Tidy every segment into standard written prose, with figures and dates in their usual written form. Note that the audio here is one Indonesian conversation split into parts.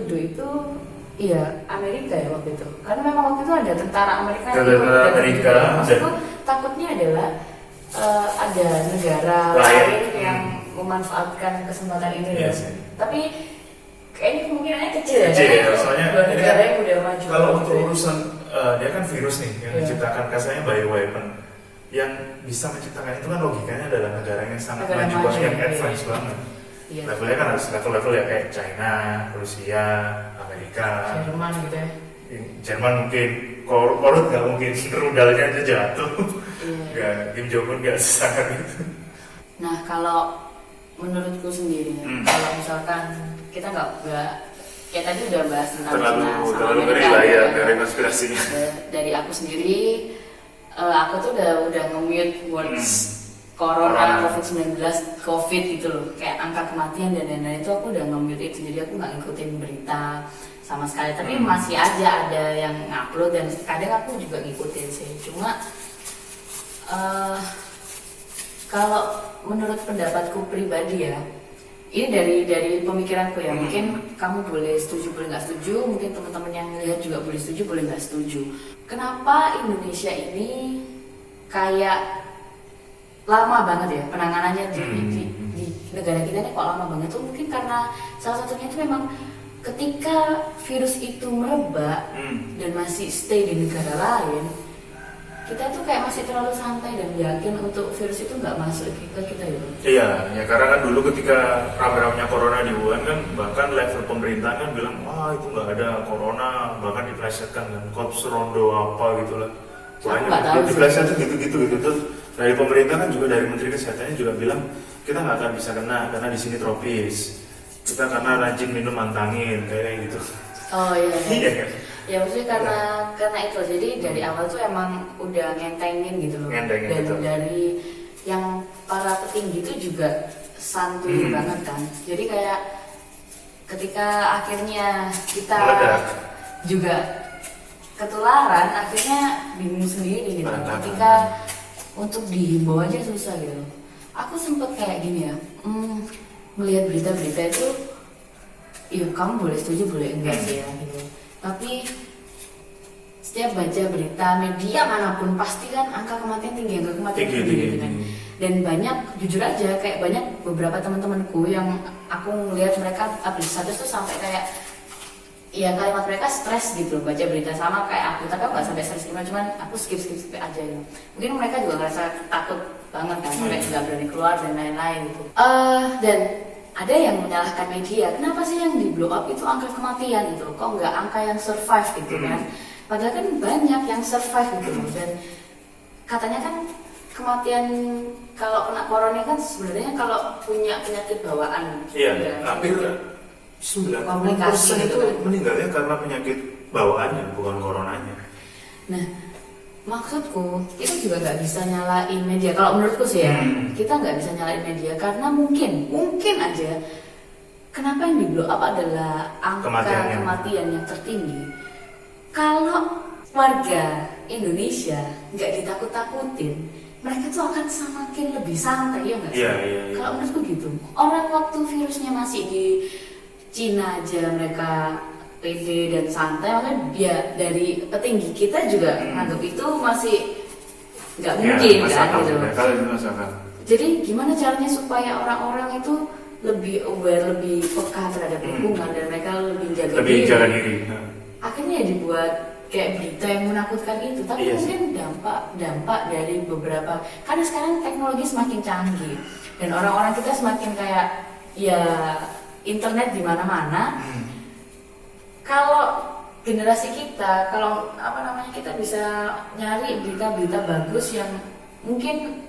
dituduh itu iya Amerika ya waktu itu, karena memang waktu itu ada tentara Amerika. Maksudku takutnya adalah ada negara lain yang memanfaatkan kesempatan ini. Tapi kayaknya kemungkinannya kecil ya, soalnya negara yang udah maju. Kalau untuk urusan dia kan virus nih yang menciptakan, kasarnya bioweapon, yang bisa menciptakan itu kan logikanya adalah negara yang sangat maju banget, yang advance banget. Levelnya kan harus level-level ya kayak China, Rusia, Amerika, Jerman gitu ya. Jerman mungkin, korut nggak mungkin, rudalnya aja jatuh. Kim Jong Un nggak sesangat itu. Nah kalau menurutku sendiri, kalau misalkan kita nggak kayak tadi udah bahas tentang terlalu ngeri lah ya dari konspirasinya. Dari aku sendiri, aku tuh udah nge-mute words Corona, COVID-19, COVID gitu loh, kayak angka kematian dan lain-lain itu aku udah nge-mute itu, jadi aku nggak ngikutin berita sama sekali. Tapi masih aja ada yang ngupload dan kadang aku juga ngikutin sih. Cuma kalau menurut pendapatku pribadi ya, ini dari pemikiranku ya, mungkin kamu boleh setuju boleh nggak setuju, mungkin teman-teman yang lihat juga boleh setuju boleh nggak setuju. Kenapa Indonesia ini kayak lama banget ya penanganannya di negara kita ini, kok lama banget tuh? Mungkin karena salah satunya itu memang ketika virus itu merebak dan masih stay di negara lain, kita tuh kayak masih terlalu santai dan yakin untuk virus itu nggak masuk ke kita ya. Iya, ya karena kan dulu ketika rame-ramenya corona di Wuhan kan, bahkan level pemerintah kan bilang wah itu nggak ada corona, bahkan diplesetkan kan korps rondo apa gitulah. Banyak dipleset gitu. Terus dari pemerintah kan juga, dari Menteri Kesehatannya juga bilang kita nggak akan bisa kena karena di sini tropis. Kita karena rajin minum antangin kayak gitu. Oh iya. Ya maksudnya karena itu, jadi dari awal tuh emang udah ngentengin gitu loh. Dan gitu. Dari yang para petinggi itu juga santuy banget kan. Jadi kayak ketika akhirnya kita juga ketularan, akhirnya bingung sendiri gitu. Ketika untuk dihimbau aja susah gitu. Aku sempet kayak gini ya, melihat berita-berita itu, iya kamu boleh setuju boleh enggak sih ya gitu. Tapi setiap baca berita media manapun pasti kan angka kematian tinggi gitu kan. Dan banyak, jujur aja kayak banyak beberapa teman-temanku yang aku ngelihat mereka update status tuh sampai kayak ya kalimat mereka stres gitu baca berita, sama kayak aku, tapi aku nggak sampai stres gimana, cuman aku skip aja gitu. Mungkin mereka juga ngerasa takut banget kan, sampai nggak berani keluar dan lain-lain gitu. Dan ada yang menyalahkan media, kenapa sih yang di blow up itu angka kematian gitu, kok nggak angka yang survive gitu kan? Padahal kan banyak yang survive gitu. Dan katanya kan kematian kalau kena corona kan sebenarnya kalau punya penyakit bawaan. Iya, hampir 90% itu meninggalnya karena penyakit bawaannya, bukan coronanya. Nah, maksudku kita juga nggak bisa nyalain media. Kalau menurutku sih ya, kita nggak bisa nyalain media karena mungkin aja kenapa yang di blow up adalah angka kematian yang tertinggi. Kalau warga Indonesia nggak ditakut-takutin, mereka tuh akan semakin lebih santai ya nggak sih? Iya. Kalau menurutku gitu. Orang waktu virusnya masih di Cina aja mereka pede dan santai, makanya dia dari petinggi kita juga nganggap itu masih nggak mungkin kan gitu. Jadi gimana caranya supaya orang-orang itu lebih aware, lebih peka terhadap lingkungan dan mereka lebih jaga diri. Akhirnya dibuat kayak berita yang menakutkan itu, tapi mungkin dampak dari beberapa, karena sekarang teknologi semakin canggih dan orang-orang kita semakin kayak ya internet di mana-mana. Kalau generasi kita, kalau kita bisa nyari berita-berita bagus yang mungkin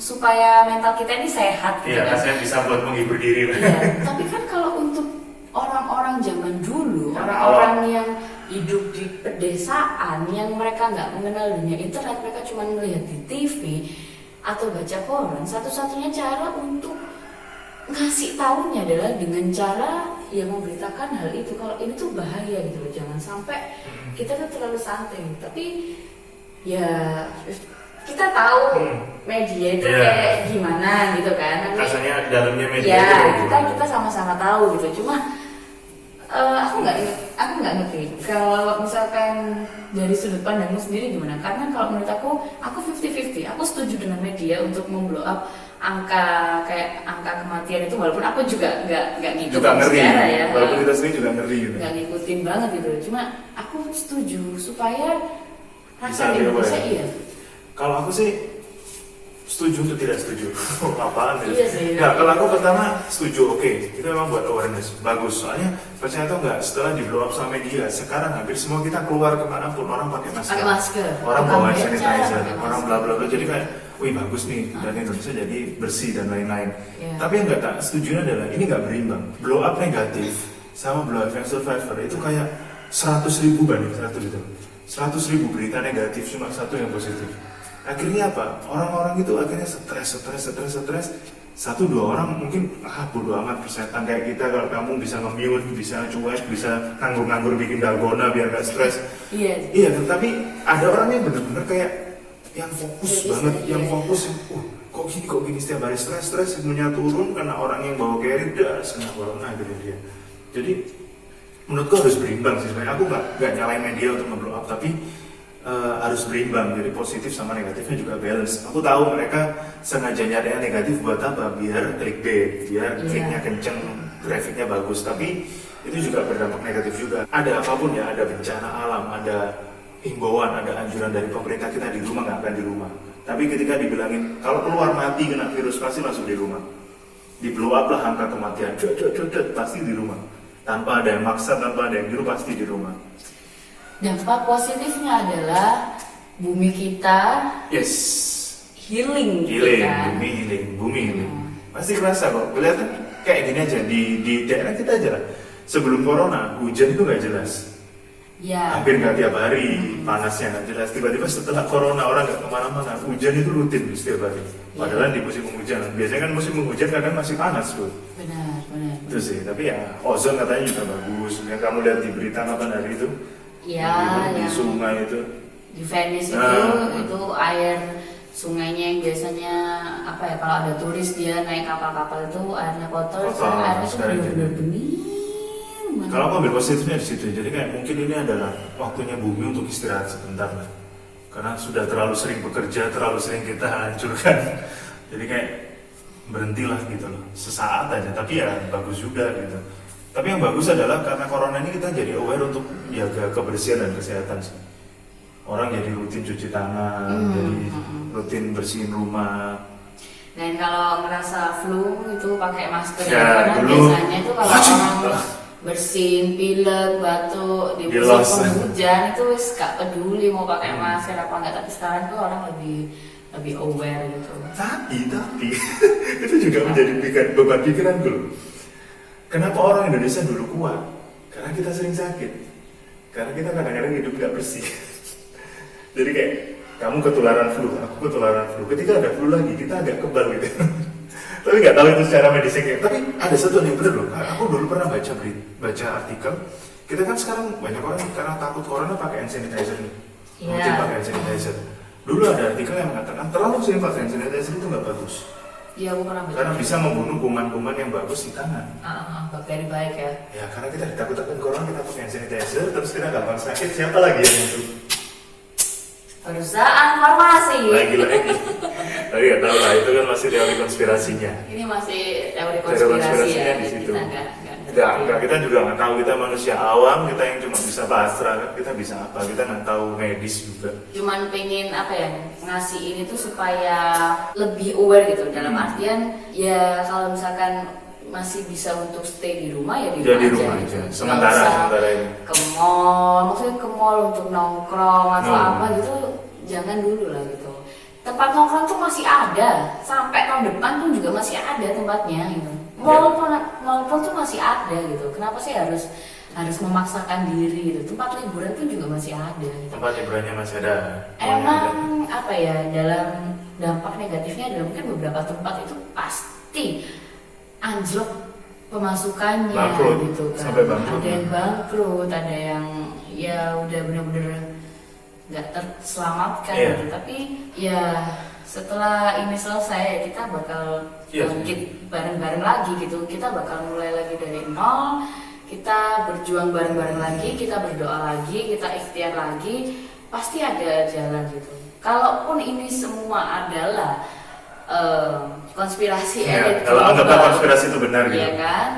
supaya mental kita ini sehat. Iya, kan saya bisa buat menghibur diri. Iya, tapi kan kalau untuk orang-orang zaman dulu, orang-orang yang hidup di pedesaan, yang mereka nggak mengenal dunia internet, mereka cuma melihat di TV atau baca koran, satu-satunya cara untuk ngasih tahunya adalah dengan cara yang memberitakan hal itu kalau ini tuh bahaya gitu loh, jangan sampai kita tuh terlalu santai. Tapi ya kita tahu media itu kayak gimana gitu kan, rasanya dalamnya media ya kita sama-sama tahu gitu. Cuma Aku nggak ngerti. Kalau misalkan dari sudut pandangmu sendiri gimana? Karena kalau menurut aku 50-50. Aku setuju dengan media untuk memblow up angka kematian itu, walaupun aku juga nggak ngikutin sejarah ya. Walaupun kita sendiri juga ngeri gitu. Nggak ngikutin banget gitu. Cuma aku setuju supaya rakyat Indonesia iya. Kalau aku sih setuju atau tidak setuju? Apaan ya? Iya sih. Ya, kalau aku pertama setuju, oke. Kita memang buat awareness, bagus. Soalnya percaya atau enggak, setelah di blow up sama media, sekarang hampir semua kita keluar kemanapun orang pakai masker. Orang bawa sanitizer, orang bla bla bla. Jadi kayak, wih bagus nih, dan Indonesia jadi bersih dan lain-lain. Yeah. Tapi yang nggak tak setuju adalah ini nggak berimbang. Blow up negatif sama blow up yang survivor itu kayak 100.000 banding 100 gitu. 100.000 berita negatif cuma satu yang positif. Akhirnya apa? Orang-orang itu akhirnya stres. 1-2 orang mungkin bodo amat persetan kayak kita, kalau kamu bisa nge-mute, bisa cuek, bisa nganggur-nganggur bikin dalgona biar gak stres. Iya, tapi ada orang yang bener-bener kayak yang fokus banget, yang fokus kok gini setiap hari stres imunnya turun karena orang yang bawa carry kena corona gitu dia. Jadi menurutku harus berimbang sih sebenarnya. Aku nggak nyalain media untuk nge-blow up, tapi harus berimbang, jadi positif sama negatifnya juga balance. Aku tahu mereka sengaja nyari yang negatif buat apa? Biar clickbait, biar kliknya kenceng, trafficnya bagus. Tapi itu juga berdampak negatif juga. Ada apapun ya, ada bencana alam, ada himbauan, ada anjuran dari pemerintah, kita di rumah nggak akan di rumah. Tapi ketika dibilangin kalau keluar mati kena virus pasti langsung di rumah. Di blow up lah angka kematian, pasti di rumah. Tanpa ada yang maksa, tanpa ada yang nyuruh, pasti di rumah. Dampak positifnya adalah bumi kita healing kan? Bumi healing. Pasti kerasa kok. Kelihatan kayak gini aja di daerah kita aja lah. Sebelum corona hujan itu nggak jelas. Ya. Hampir nggak tiap hari, panasnya nggak jelas. Tiba-tiba setelah corona orang nggak kemana-mana, hujan itu rutin setiap hari. Padahal di musim penghujan, biasanya kan musim penghujan kadang masih panas tuh. Benar. Itu sih. Tapi ya ozon katanya juga bagus. Yang kamu lihat di berita kapan hari itu? Di sungai itu. Di Venice itu air sungainya yang biasanya kalau ada turis dia naik kapal-kapal itu airnya kotor airnya itu benar-benar bening. Kalau aku ambil positifnya di situ, jadi kayak mungkin ini adalah waktunya bumi untuk istirahat sebentar lah. Karena sudah terlalu sering bekerja, terlalu sering kita hancurkan. Jadi kayak berhentilah gitu loh, sesaat aja. Tapi ya bagus juga gitu. Tapi yang bagus adalah karena corona ini kita jadi aware untuk jaga kebersihan dan kesehatan sih. Orang jadi rutin cuci tangan, jadi rutin bersihin rumah. Dan kalau ngerasa flu itu pakai masker karena biasanya itu kalau orang bersin, pilek, batuk di musim penghujan itu gak peduli mau pakai masker apa enggak, tapi sekarang tuh orang lebih aware gitu. Tapi itu juga menjadi beban pikiran dulu. Kenapa orang Indonesia dulu kuat? Karena kita sering sakit. Karena kita kadang-kadang hidup gak bersih. Jadi kayak kamu ketularan flu, aku ketularan flu. Ketika ada flu lagi, kita agak kebal gitu. Tapi nggak tahu itu secara medisnya. Tapi ada satu yang benar loh. Aku dulu pernah baca artikel. Kita kan sekarang banyak orang karena takut corona pakai hand sanitizer nih. Mungkin pakai hand sanitizer. Dulu ada artikel yang mengatakan terlalu sering pakai hand sanitizer itu nggak bagus. Iya, aku pernah baca. Karena bisa membunuh kuman-kuman yang bagus di tangan. Bakteri baik ya. Ya, karena kita ditakut-takutin corona, kita pakai hand sanitizer, terus kita gampang sakit. Siapa lagi yang itu? Perusahaan farmasi. Lagi. Tapi nggak tahu lah, itu kan masih teori konspirasinya. Ini masih teori konspirasi ya. Di situ. Enggak, kita juga nggak tahu, kita manusia awam, kita yang cuma bisa pasrah, kita bisa apa, kita nggak tahu medis juga. Cuman pengen ngasih ini tuh supaya lebih aware gitu, dalam artian ya kalau misalkan masih bisa untuk stay di rumah ya di rumah aja. Sementara ini. Ke mall, maksudnya ke mall untuk nongkrong atau apa gitu, jangan dulu lah gitu. Tempat nongkrong tuh masih ada, sampai tahun depan tuh juga masih ada tempatnya gitu. Mall pun tuh masih ada gitu. Kenapa sih harus memaksakan diri gitu? Tempat liburan pun juga masih ada. Gitu. Tempat liburannya masih ada. Emang dalam dampak negatifnya adalah mungkin beberapa tempat itu pasti anjlok pemasukannya gitu kan. Sampai bangkrut. Ada yang bangkrut, ada yang ya udah bener-bener nggak terselamatkan gitu. Tapi ya setelah ini selesai kita bakal bangkit bareng-bareng lagi gitu. Kita bakal mulai lagi dari nol. kita berjuang bareng-bareng lagi, kita berdoa lagi, kita ikhtiar lagi, pasti ada jalan gitu. Kalaupun ini semua adalah konspirasi elit, kalau anggaplah konspirasi itu benar gitu. Iya kan?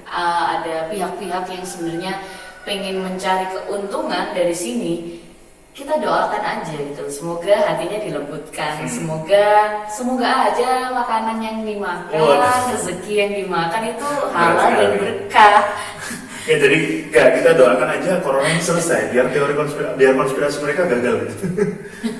Ada pihak-pihak yang sebenarnya pengen mencari keuntungan dari sini. Kita doakan aja gitu, semoga hatinya dilembutkan, semoga aja makanan yang dimakan, rezeki yang dimakan itu halal dan berkah. Ya jadi kita doakan aja corona ini selesai, biar konspirasi mereka gagal gitu.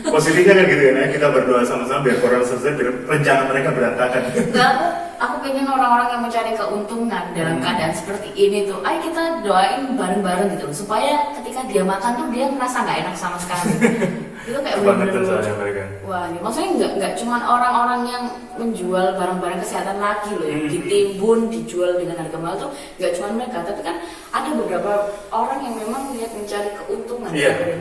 Positifnya kan gitu ya, kita berdoa sama-sama biar corona selesai, biar rencana mereka berantakan. Enggak, aku pengen orang-orang yang mencari keuntungan dalam keadaan seperti ini tuh, ayo kita doain bareng-bareng gitu, supaya ketika dia makan tuh dia merasa nggak enak sama sekali. Itu kayak bener-bener, wah ini maksudnya nggak cuma orang-orang yang menjual barang-barang kesehatan lagi loh, yang ditimbun, dijual dengan harga mahal tuh nggak cuma mereka, tapi kan ada beberapa orang yang memang lihat mencari keuntungan.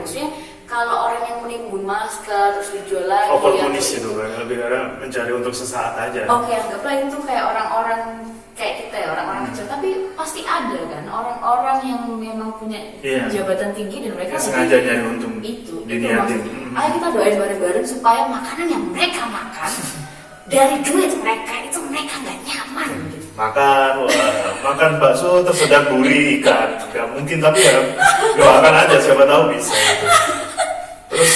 Maksudnya kalau orang yang menimbun masker terus dijual lagi, oportunis itu kan, lebih karena mencari untuk sesaat aja. Oke, anggaplah itu kayak orang-orang kayak kita ya, orang-orang kecil, tapi pasti ada kan orang-orang yang memang punya jabatan tinggi dan mereka sengaja nyari untung. Itu maksudnya. Ayo kita doain bareng-bareng supaya makanan yang mereka makan dari duit mereka itu mereka nggak nyaman. Makan bakso tersedak duri ikan, nggak mungkin, tapi ya doakan aja, siapa tahu bisa gitu. Terus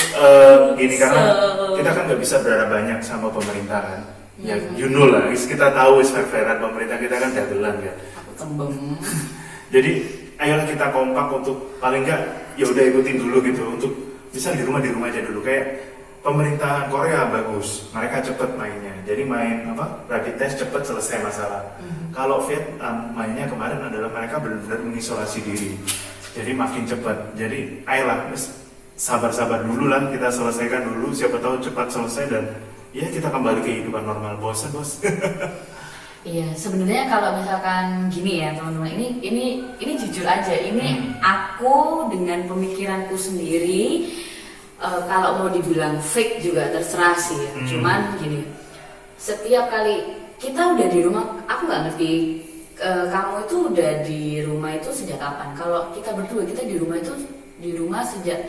gini, karena kita kan nggak bisa berharap banyak sama pemerintah kan. Ya you know lah, kita tahu fair-fairan pemerintah kita kan dagelan kan. Aku tembem. Jadi ayolah kita kompak untuk paling nggak ya udah ikutin dulu gitu, untuk bisa di rumah aja dulu. Kayak pemerintahan Korea bagus, mereka cepet mainnya. Jadi main rapid test cepet selesai masalah. Kalau Vietnam mainnya kemarin adalah mereka benar-benar mengisolasi diri. Jadi makin cepat. Jadi ayolah sabar-sabar dulu lah, kita selesaikan dulu, siapa tahu cepat selesai dan ya kita kembali ke kehidupan normal. Bosan bos. Iya, sebenarnya kalau misalkan gini ya teman-teman, ini jujur aja, ini aku dengan pemikiranku sendiri. Kalau mau dibilang fake juga terserah sih ya. Cuman gini, setiap kali kita udah di rumah, aku nggak ngerti kamu itu udah di rumah itu sejak kapan. Kalau kita berdua, kita di rumah sejak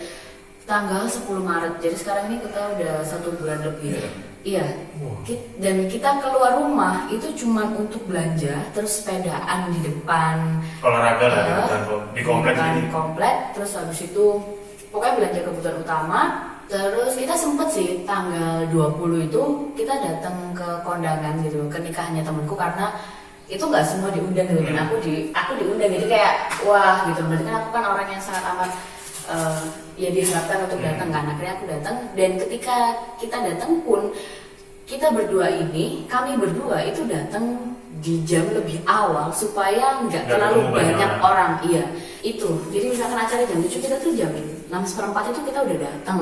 tanggal 10 Maret. Jadi sekarang ini kita udah 1 bulan lebih. Iya. Dan kita keluar rumah itu cuma untuk belanja, terus sepedaan di depan. Olahraga lah di komplek. Terus habis itu pokoknya belanja kebutuhan utama. Terus kita sempet sih tanggal 20 itu kita datang ke kondangan gitu, ke nikahannya temanku, karena itu nggak semua diundang gitu. Dan aku diundang, jadi kayak wah gitu. Berarti kan aku kan orang yang sangat amat ya diharapkan untuk datang kan. Akhirnya aku datang, dan ketika kita datang pun kami berdua itu datang di jam lebih awal supaya nggak terlalu banyak orang. Iya itu, jadi misalkan acara jam 7, kita tuh jam 6:15 itu kita udah datang.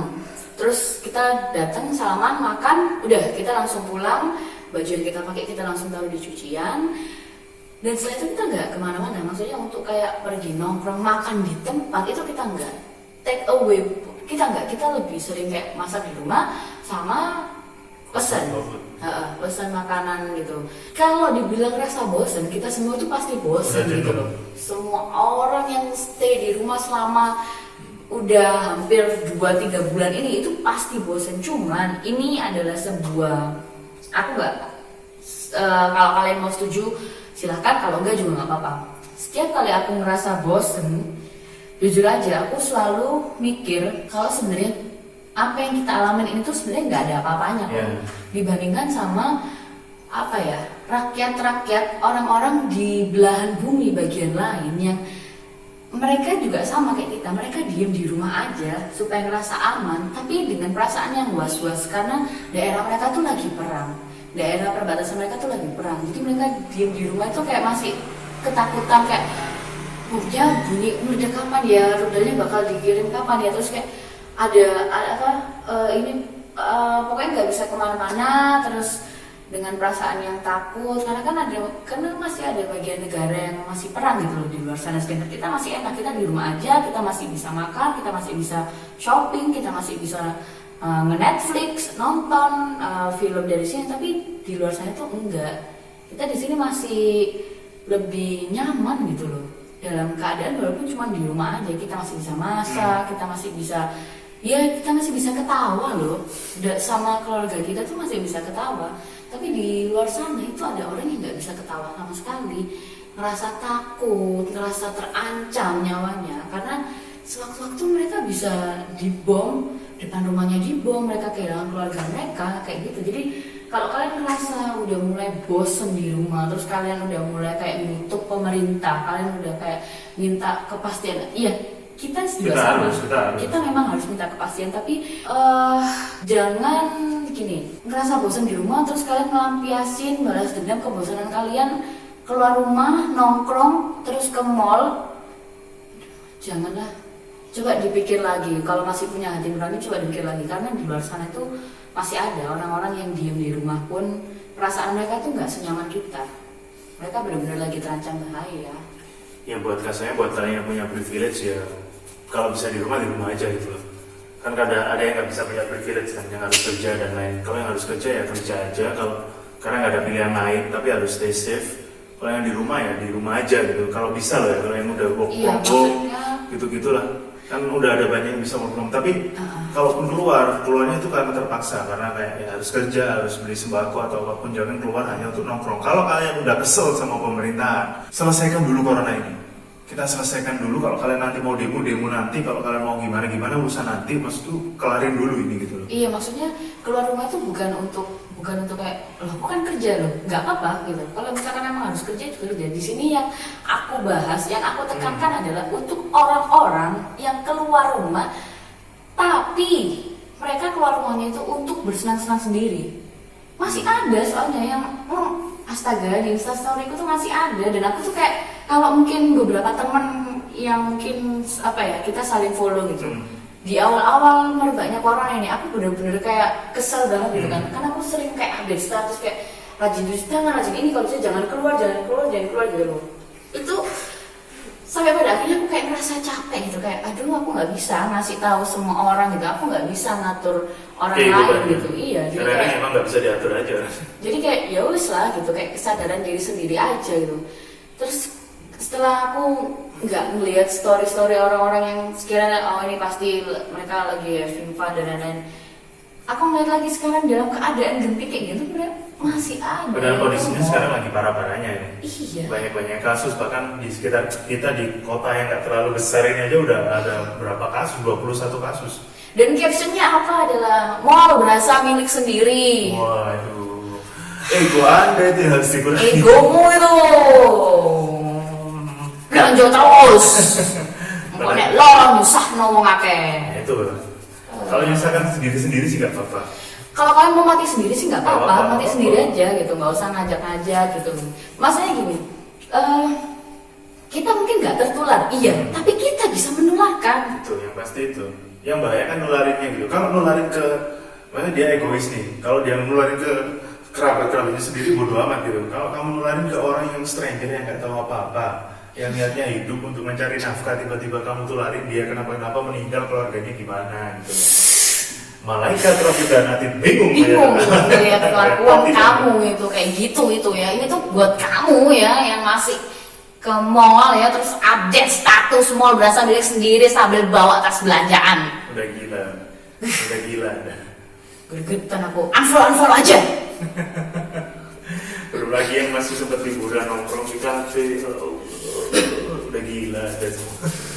Terus kita datang, salaman, makan, udah kita langsung pulang. Baju yang kita pakai kita langsung taruh di cucian. Dan setelah itu kita nggak kemana-mana. Maksudnya untuk kayak pergi nongkrong makan di tempat itu kita nggak. Take away kita nggak. Kita lebih sering kayak masak di rumah sama pesan makanan gitu. Kalau dibilang rasa bosan, kita semua itu pasti bosan gitu loh. Semua orang yang stay di rumah selama udah hampir 2-3 bulan ini itu pasti bosan. Cuman ini adalah sebuah, aku nggak, kalau kalian mau setuju silahkan, kalau enggak juga nggak apa-apa. Setiap kali aku ngerasa bosan, jujur aja aku selalu mikir kalau sebenarnya apa yang kita alamin ini tuh sebenarnya nggak ada apa-apanya dibandingkan sama rakyat-rakyat, orang-orang di belahan bumi bagian lain yang mereka juga sama kayak kita. Mereka diem di rumah aja supaya ngerasa aman, tapi dengan perasaan yang was-was karena daerah mereka tuh lagi perang, daerah perbatasan mereka tuh lagi perang. Jadi mereka diem di rumah itu kayak masih ketakutan, kayak bunyi meledak kapan ya, rudalnya bakal dikirim kapan ya, terus kayak pokoknya nggak bisa kemana-mana, terus dengan perasaan yang takut karena masih ada bagian negara yang masih perang gitu loh di luar sana. Sedangkan kita masih enak, kita di rumah aja, kita masih bisa makan, kita masih bisa shopping, kita masih bisa nge-Netflix, nonton film dari sini. Tapi di luar sana tuh enggak, kita di sini masih lebih nyaman gitu loh. dalam keadaan walaupun cuma di rumah aja kita masih bisa masak, kita masih bisa kita masih bisa ketawa loh. Sama keluarga kita tuh masih bisa ketawa. Tapi di luar sana itu ada orang yang nggak bisa ketawa sama sekali, ngerasa takut, ngerasa terancam nyawanya karena sewaktu-waktu mereka bisa dibom, depan rumahnya dibom, mereka kehilangan keluarga mereka kayak gitu. Jadi kalau kalian ngerasa udah mulai bosen di rumah, terus kalian udah mulai kayak nutup pemerintah, kalian udah kayak minta kepastian, iya kita juga sama, kita memang harus minta kepastian, tapi jangan gini, ngerasa bosen di rumah terus kalian melampiasin balas dendam kebosanan kalian keluar rumah, nongkrong, terus ke mall. Janganlah. Coba dipikir lagi, kalau masih punya hati nurani coba dipikir lagi, karena di luar sana itu masih ada orang-orang yang diem di rumah pun perasaan mereka tuh nggak senyaman kita. Mereka benar-benar lagi terancam bahaya. Ya buat kasarnya, buat kalian yang punya privilege ya, kalau bisa di rumah aja gitu loh. Kan ada yang nggak bisa punya privilege kan, yang harus kerja dan lain. Kalau yang harus kerja ya kerja aja, karena nggak ada pilihan lain, tapi harus stay safe. Kalau yang di rumah ya di rumah aja gitu. Kalau bisa loh ya, kalau yang udah work from home gitu-gitulah. Kan udah ada banyak yang bisa work from home, tapi kalaupun keluarnya itu karena terpaksa, karena kayak ya harus kerja, harus beli sembako atau apapun, jangan keluar hanya untuk nongkrong. Kalau kalian udah kesel sama pemerintahan, selesaikan dulu corona ini. Kita selesaikan dulu. Kalau kalian nanti mau demo nanti, kalau kalian mau gimana urusan nanti, maksud tuh kelarin dulu ini gitu loh. Iya, maksudnya keluar rumah itu bukan untuk kayak loh bukan kerja loh, nggak apa-apa gitu. Kalau misalkan memang harus kerja juga kerja. Di sini yang aku bahas, yang aku tekankan adalah untuk orang-orang yang keluar rumah tapi mereka keluar rumahnya itu untuk bersenang-senang sendiri. Masih ada soalnya yang astaga, di Instastoryku tuh masih ada, dan aku tuh kayak kalau mungkin beberapa teman yang mungkin kita saling follow gitu. Di awal-awal merebaknya corona ini aku bener-bener kayak kesel banget gitu kan, karena aku sering kayak update status kayak rajin cuci tangan, rajin ini, kalau bisa jangan keluar gitu. Itu sampai pada akhirnya aku kayak ngerasa capek gitu, kayak aduh aku nggak bisa ngasih tahu semua orang gitu, aku nggak bisa ngatur orang lain gitu. Iya, jadi kayak emang nggak bisa diatur aja. Jadi kayak ya wis lah gitu, kayak kesadaran diri sendiri aja gitu. Terus setelah aku nggak ngelihat story orang-orang yang sekiranya ini pasti mereka lagi having fun dan lain-lain, aku ngeliat lagi sekarang dalam keadaan genting kayak gitu, masih ada. Padahal kondisinya sekarang lagi parah-parahnya ya. Iya. Banyak kasus, bahkan di sekitar kita di kota yang nggak terlalu besar ini aja udah ada berapa kasus, 21 kasus. Dan captionnya apa adalah mall berasa milik sendiri. Waduh, ego Anda itu harus dikurangi. Egomu itu belanja terus. Pokoknya lo nyusah ngomong akeh. Itu. Kalau nyusahkan sendiri sih nggak apa-apa. Kalau kalian mau mati sendiri sih nggak apa-apa, mati sendiri aja gitu, nggak usah ngajak-ngajak gitu. Maksudnya gini, kita mungkin nggak tertular, iya, tapi kita bisa menularkan. Itu yang pasti itu. Yang bahaya kan nularinnya gitu. Kalau nularin ke, makanya dia egois nih. Kalau dia nularin ke kerabatnya sendiri bodo amat gitu. Kalau kamu nularin ke orang yang stranger yang nggak tahu apa-apa, yang niatnya hidup untuk mencari nafkah, tiba-tiba kamu tularin dia kenapa-kenapa meninggal, keluarganya gimana gitu. Malaikat Rabbil Alamin bingung melihat kelakuan kamu itu kayak gitu itu ya. Ini tuh buat kamu ya yang masih ke mall ya, terus update status mall berasa milik sendiri sambil bawa tas belanjaan. Udah gila. Gregetan aku, unfollow aja. Belum lagi yang masih sempat liburan nongkrong di kafe, udah gila ada semua.